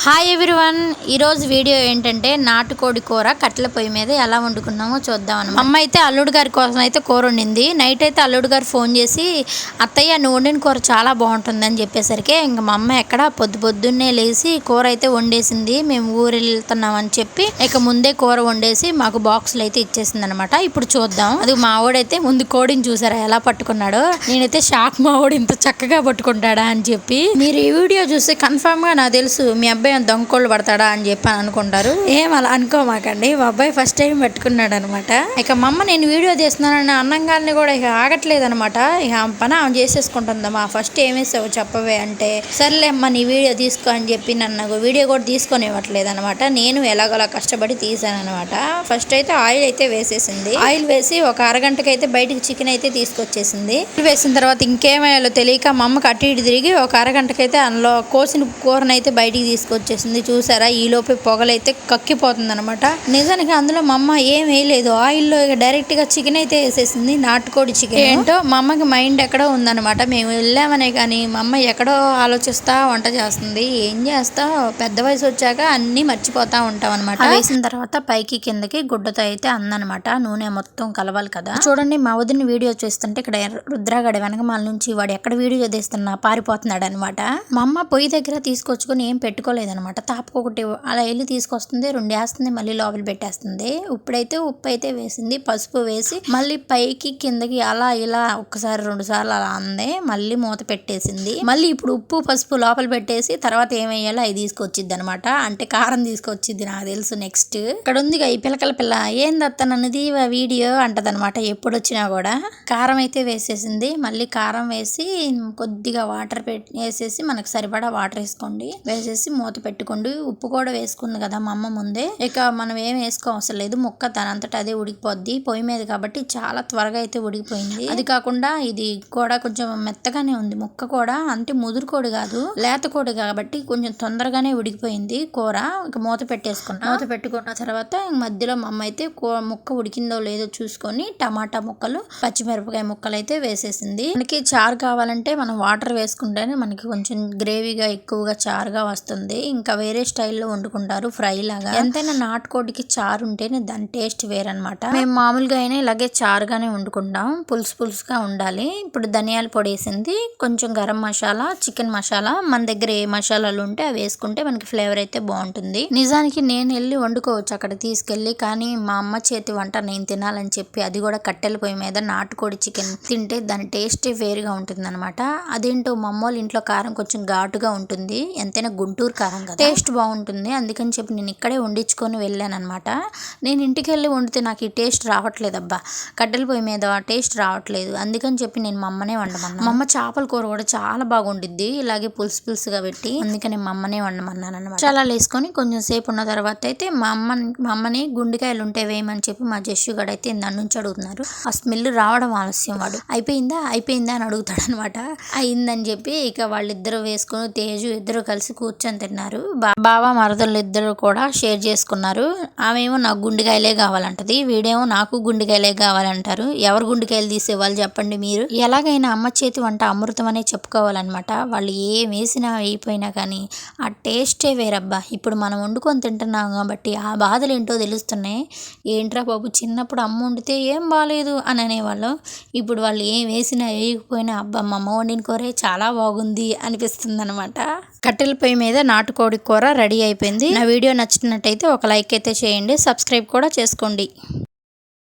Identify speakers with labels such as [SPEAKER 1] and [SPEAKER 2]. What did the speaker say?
[SPEAKER 1] Hi everyone, ఈరోజు video ఏంటంటే నాటుకోడి కూర కట్టెల పొయ్యి మీద ఎలా వండుకున్నామో చూద్దాం అన్నమాట. అమ్మ అయితే అల్లుడు గారి కోసం అయితే కూర వండింది. నైట్ అయితే అల్లుడు గారు ఫోన్ చేసి అత్తయ్య నువ్వు వండిన కూర చాలా బాగుంటుందని చెప్పేసరికి ఇంకా మా అమ్మ ఎక్కడ పొద్దున్నే లేచి కూర అయితే వండేసింది. మేము ఊరు వెళ్తున్నామని చెప్పి ఇక ముందే కూర వండేసి మాకు బాక్సులు అయితే ఇచ్చేసింది అనమాట. ఇప్పుడు చూద్దాం. అది మా ఆవిడైతే ముందు కోడిని చూసారా ఎలా పట్టుకున్నాడో. నేనైతే షాక్, మా ఆవిడ ఇంత చక్కగా పట్టుకుంటాడా అని చెప్పి. మీరు ఈ వీడియో చూస్తే కన్ఫర్మ్ గా నాకు తెలుసు మీ అబ్బాయి దొంగకోళ్ళు పడతాడా అని చెప్పి అనుకుంటారు. ఏం అలా అనుకోమాకండి, మా అబ్బాయి ఫస్ట్ టైం పట్టుకున్నాడు అనమాట. ఇక మా అమ్మ నేను వీడియో తీస్తున్నానని అన్నంగాల్ని కూడా ఇక ఆగట్లేదు అనమాట. ఇక పని ఆమె చేసేసుకుంటుందమ్మా. ఫస్ట్ ఏమేసావు చెప్పవే అంటే, సర్లే అమ్మ నీ వీడియో తీసుకో అని చెప్పి నన్ను వీడియో కూడా తీసుకొని ఇవ్వట్లేదు అనమాట. నేను ఎలాగోలా కష్టపడి తీసాను అనమాట. ఫస్ట్ అయితే ఆయిల్ అయితే వేసేసింది. ఆయిల్ వేసి ఒక అరగంటకి అయితే బయటికి చికెన్ అయితే తీసుకొచ్చేసింది. వేసిన తర్వాత ఇంకేమయ్యాలో తెలియక మా అమ్మకి అటు ఇటు తిరిగి ఒక అరగంటకైతే అందులో కోసిన కూరనైతే బయటికి తీసుకొచ్చేసింది. చూసారా ఈ లోపే పొగలైతే కక్కిపోతుంది అనమాట. నిజానికి అందులో మా అమ్మ ఏం వేయలేదు, ఆయిల్లో డైరెక్ట్ గా చికెన్ అయితే వేసేసింది. నాటుకోడి చికెన్ ఏంటో మా అమ్మకి మైండ్ ఎక్కడో ఉందన్నమాట. మేము వెళ్ళామనే కానీ మా అమ్మ ఎక్కడో ఆలోచిస్తా వంట చేస్తుంది. ఏం చేస్తా, పెద్ద వయసు వచ్చాక అన్ని మర్చిపోతా ఉంటాం అనమాట. వేసిన తర్వాత పైకి కిందకి గుడ్డతో అయితే అందనమాట. నూనె మొత్తం కలవాలి కదా. చూడండి మా వదిన వీడియో చూస్తుంటే ఇక్కడ రుద్రాగడ వెనకమాల నుంచి వాడు ఎక్కడ వీడియో తీస్తున్నా పారిపోతున్నాడు అనమాట. మా అమ్మ పొయ్యి దగ్గర తీసుకొచ్చుకొని ఏం పెట్టుకోలేదనమాట. తాపకొకటి అలా వెళ్ళి తీసుకొస్తుంది, రెండు వేస్తుంది, మళ్ళీ లోపల పెట్టేస్తుంది. ఉప్పు అయితే వేసింది, పసుపు వేసి మళ్ళీ పైకి కిందకి అలా ఇలా ఒక్కసారి రెండు సార్లు అలా అందే, మళ్ళీ మూత పెట్టేసింది. మళ్ళీ ఇప్పుడు ఉప్పు పసుపు లోపల పెట్టేసి తర్వాత ఏం వేయాలో అవి తీసుకొచ్చిద్ది అనమాట. అంటే కారం తీసుకొచ్చిద్ది నాకు తెలుసు. నెక్స్ట్ ఇక్కడ ఉంది ఈ పిల్లకల పిల్ల ఏందత్తనన్నది వీడియో అంటదనమాట. ఎప్పుడు వచ్చినా కూడా కారం అయితే వేసేసింది. మళ్ళీ కారం వేసి కొద్దిగా వాటర్ వేసేసి మనకు సరిపడా వాటర్ వేసుకోండి, వేసేసి మూత పెట్టుకోండి. ఉప్పు కూడా వేసుకుంది కదా మా అమ్మ ముందే. ఇక మనం ఏం వేసుకోవసరం లేదు, ముక్క దానంతట అదే ఉడికిపోద్ది పొయ్యి మీద కాబట్టి చాలా త్వరగా అయితే ఉడికిపోయింది. అది కాకుండా ఇది కూడా కొంచెం మెత్తగానే ఉంది ముక్క కూడా, అంటే ముదురుకోడి కాదు లేత కోడి కాబట్టి కొంచెం తొందరగానే ఉడికిపోయింది కూర. ఇక మూత పెట్టేసుకున్నా. మూత పెట్టుకున్న తర్వాత మధ్యలో మా అమ్మ అయితే ముక్క ఉడికిందో లేదో చూసుకొని టమాటా ముక్కలు పచ్చిమిరపకాయ ముక్కలు అయితే వేసేసింది. మనకి చారు కావాలంటే మనం వాటర్ వేసుకుంటేనే మనకి కొంచెం గ్రేవీగా ఎక్కువగా చారుగా వస్తుంది. ఇంకా వేరే స్టైల్లో వండుకుంటారు ఫ్రై లాగా. ఎంతైనా నాటుకోడికి చారు ఉంటేనే దాని టేస్ట్ వేరనమాట. మేము మామూలుగా అయినా ఇలాగే చారుగానే వండుకుంటాం, పులుసుగా ఉండాలి. ఇప్పుడు ధనియాల పొడి వేసింది, కొంచెం గరం మసాలా, చికెన్ మసాలా, మన దగ్గర ఏ మసాలాలు ఉంటే అవి వేసుకుంటే మనకి ఫ్లేవర్ అయితే బాగుంటుంది. నిజానికి నేను వెళ్ళి వండుకోవచ్చు అక్కడ తీసుకెళ్ళి, కానీ మా అమ్మ చేతి వంట నేను తినాలని చెప్పి అది కూడా కట్టెల పొయ్యి మీద నాటుకోడి చికెన్ తింటే దాని టేస్టే వేరుగా ఉంటుంది అనమాట. అదేంటో మా అమ్మ వాళ్ళ ఇంట్లో కారం కొంచెం ఘాటుగా ఉంటుంది, ఎంతైనా గుంటూరు కారం కదా, టేస్ట్ బాగుంటుంది. అందుకని చెప్పి నేను ఇక్కడే వండించుకొని వెళ్ళాను అనమాట. నేను ఇంటికి వెళ్ళి వండితే నాకు ఈ టేస్ట్ రావట్లేదు అబ్బా, కట్టెల పొయ్యి మీద టేస్ట్ రావట్లేదు. అందుకని చెప్పి నేను మా అమ్మనే వండమన్నాను. మా అమ్మ చేపల కూర కూడా చాలా బాగుండిద్ది ఇలాగే పులుసుగా పెట్టి, అందుకని మా అమ్మనే వండమన్నాను అనమాట. చాలా వేసుకొని కొంచెం సేపు ఉన్న తర్వాత అయితే మా అమ్మని గుండెకాయలు ఉంటే వేయమని చెప్పి మా జస్సు గడ అయితే నన్ను నుంచి అడుగుతున్నారు. ఆ స్మెల్ రావడం ఆలస్యం. వాడు అయిపోయిందా అని అడుగుతాడు అనమాట. అయిందని చెప్పి ఇక వాళ్ళిద్దరూ వేసుకుని తేజు ఇద్దరు కలిసి కూర్చొని తిన్నారు. బావ మరదలు ఇద్దరు కూడా షేర్ చేసుకున్నారు. ఆమెమో నాకు గుండెకాయలే కావాలంటది, వీడేమో నాకు గుండెకాయలే కావాలంటారు. ఎవరు గుండెకాయలు తీసేవాళ్ళు చెప్పండి మీరు. ఎలాగైనా అమ్మ చేతి వంట అమృతం అనే చెప్పుకోవాలన్నమాట. వాళ్ళు ఏం వేసినా వేయిపోయినా కానీ ఆ టేస్టే వేరబ్బా. ఇప్పుడు మనం వండుకొని తింటున్నాం కాబట్టి ఆ బాధలు ఏంటో తెలుస్తున్నాయి. ఏంట్రా బాబు, చిన్నప్పుడు అమ్మ వండితే ఏం బాగాలేదు అని అనేవాళ్ళు. ఇప్పుడు వాళ్ళు ఏం వేసినా వేయకపోయినా అబ్బా మా అమ్మ వండిన కూరే చాలా బాగుంది అనిపిస్తుంది అనమాట. కట్టెల పొయ్యి మీద నాటుకోడి కూర రెడీ అయిపోయింది. నా వీడియో నచ్చినట్టయితే ఒక లైక్ అయితే చేయండి, సబ్స్క్రైబ్ కూడా చేసుకోండి.